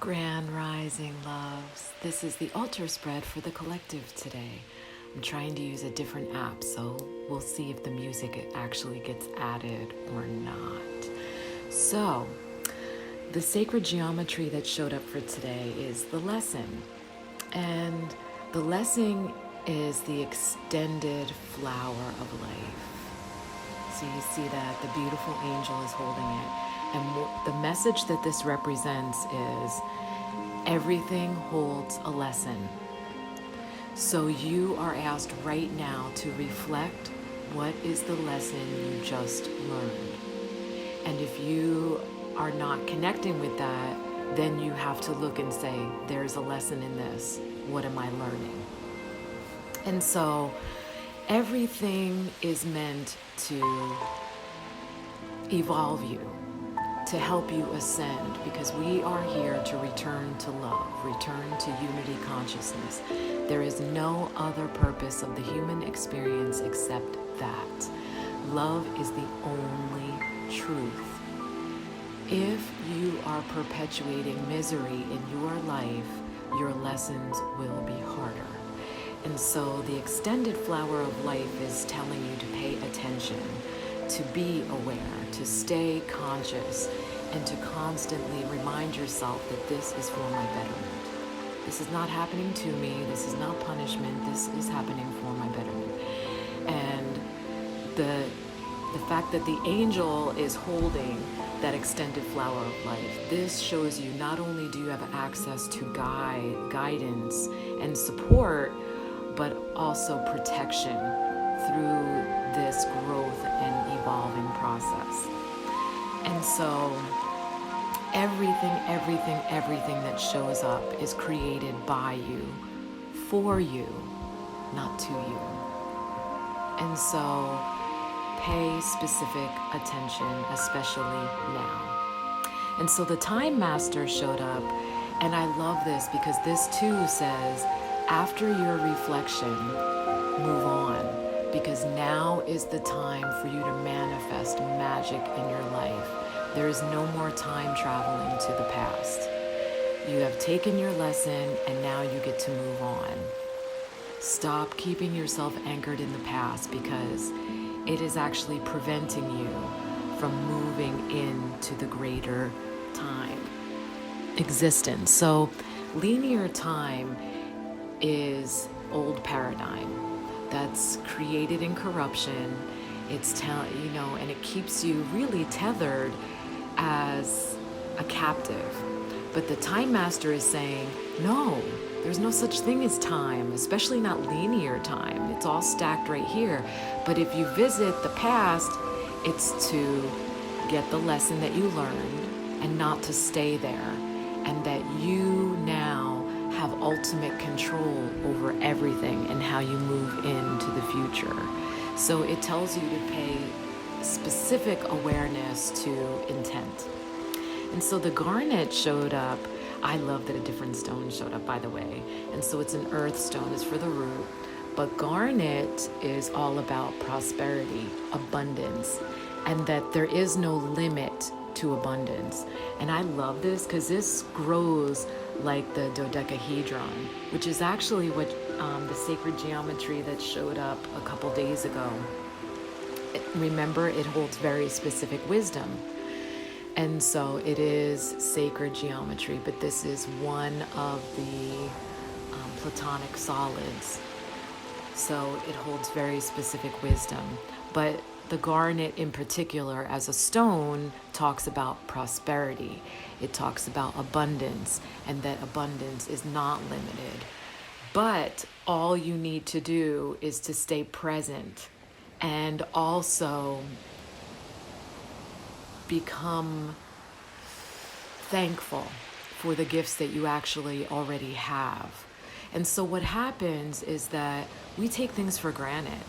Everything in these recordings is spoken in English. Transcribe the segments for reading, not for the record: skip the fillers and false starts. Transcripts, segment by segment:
Grand Rising loves. This is the altar spread for the collective today. I'm trying to use a different app, so we'll see if the music actually gets added or not. So, the sacred geometry that showed up for today is the lesson. And the lesson is the extended flower of life. So you see that the beautiful angel is holding it. And the message that this represents is everything holds a lesson. So you are asked right now to reflect what is the lesson you just learned. And if you are not connecting with that, then you have to look and say, there's a lesson in this. What am I learning? And so everything is meant to evolve you, to help you ascend, because we are here to return to love, return to unity consciousness. There is no other purpose of the human experience except that. Love is the only truth. If you are perpetuating misery in your life, your lessons will be harder. And so the extended flower of life is telling you to pay attention, to be aware, to stay conscious, and to constantly remind yourself that this is for my betterment. This is not happening to me. This is not punishment. This is happening for my betterment. And the fact that the angel is holding that extended flower of life, this shows you not only do you have access to guidance and support, but also protection through this growth and evolving process. And so everything that shows up is created by you, for you, not to you. And so pay specific attention, especially now. And so the Time Master showed up, and I love this because this too says, after your reflection, move on, because now is the time for you to manifest magic in your life. There is no more time traveling to the past. You have taken your lesson, and now you get to move on. Stop keeping yourself anchored in the past, because it is actually preventing you from moving into the greater time existence. So linear time is old paradigm that's created in corruption. It's and it keeps you really tethered as a captive. But the Time Master is saying, no, there's no such thing as time, especially not linear time. It's all stacked right here. But if you visit the past, it's to get the lesson that you learned and not to stay there. And that you now have ultimate control over everything and how you move into the future. So it tells you to pay specific awareness to intent. And so the garnet showed up. I love that a different stone showed up, by the way. And so it's an earth stone, it's for the root. But garnet is all about prosperity, abundance, and that there is no limit to abundance. And I love this because this grows like the dodecahedron, which is actually what the sacred geometry that showed up a couple days ago. Remember, it holds very specific wisdom. And so it is sacred geometry, but this is one of the Platonic solids. So it holds very specific wisdom. But the garnet in particular as a stone talks about prosperity. It talks about abundance, and that abundance is not limited. But all you need to do is to stay present and also become thankful for the gifts that you actually already have. And so what happens is that we take things for granted.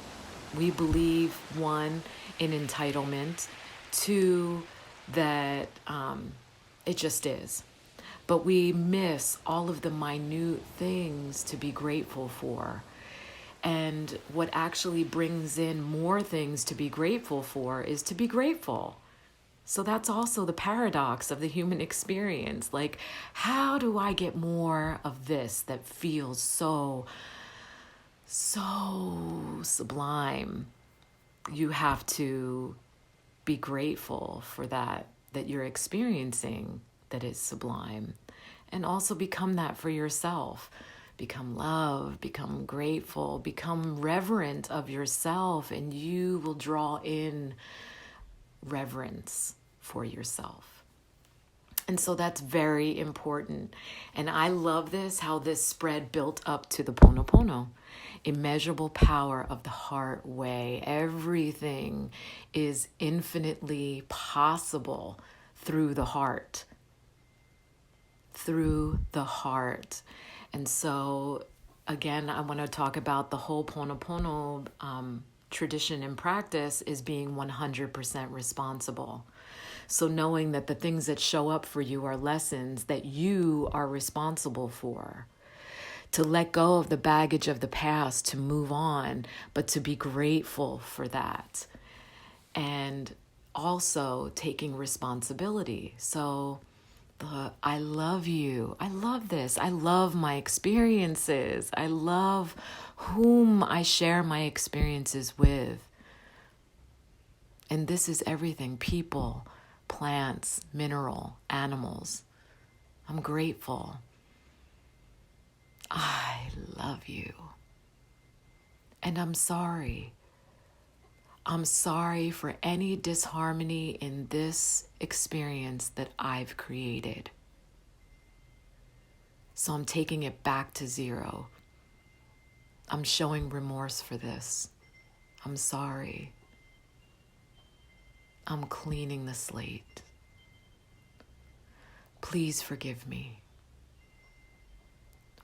We believe, one, in entitlement, two, that it just is. But we miss all of the minute things to be grateful for. And what actually brings in more things to be grateful for is to be grateful. So that's also the paradox of the human experience. Like, how do I get more of this that feels so, so sublime? You have to be grateful for that you're experiencing that is sublime, and also become that for yourself. Become love, become grateful, become reverent of yourself, and you will draw in reverence for yourself. And so that's very important. And I love this, how this spread built up to the Ponopono. Immeasurable power of the heart way. Everything is infinitely possible through the heart. Through the heart. And so, again, I want to talk about the whole Ponopono tradition and practice is being 100% responsible. So knowing that the things that show up for you are lessons that you are responsible for. To let go of the baggage of the past, to move on, but to be grateful for that. And also taking responsibility. So I love you. I love this. I love my experiences. I love whom I share my experiences with. And this is everything: people, plants, mineral, animals. I'm grateful. I love you. And I'm sorry. I'm sorry for any disharmony in this experience that I've created. So I'm taking it back to zero. I'm showing remorse for this. I'm sorry. I'm cleaning the slate. Please forgive me.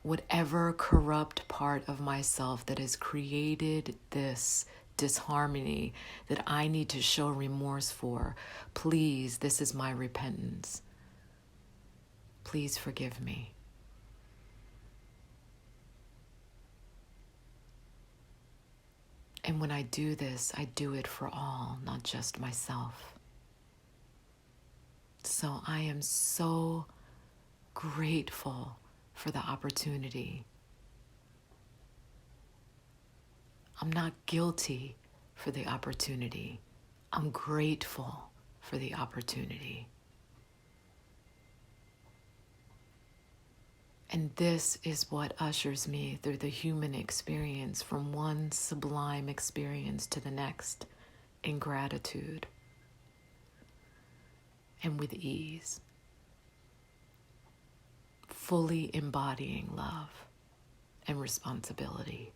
Whatever corrupt part of myself that has created this disharmony that I need to show remorse for, please, this is my repentance. Please forgive me. And when I do this, I do it for all, not just myself. So I am so grateful for the opportunity. I'm not guilty for the opportunity. I'm grateful for the opportunity. And this is what ushers me through the human experience, from one sublime experience to the next, in gratitude and with ease, fully embodying love and responsibility.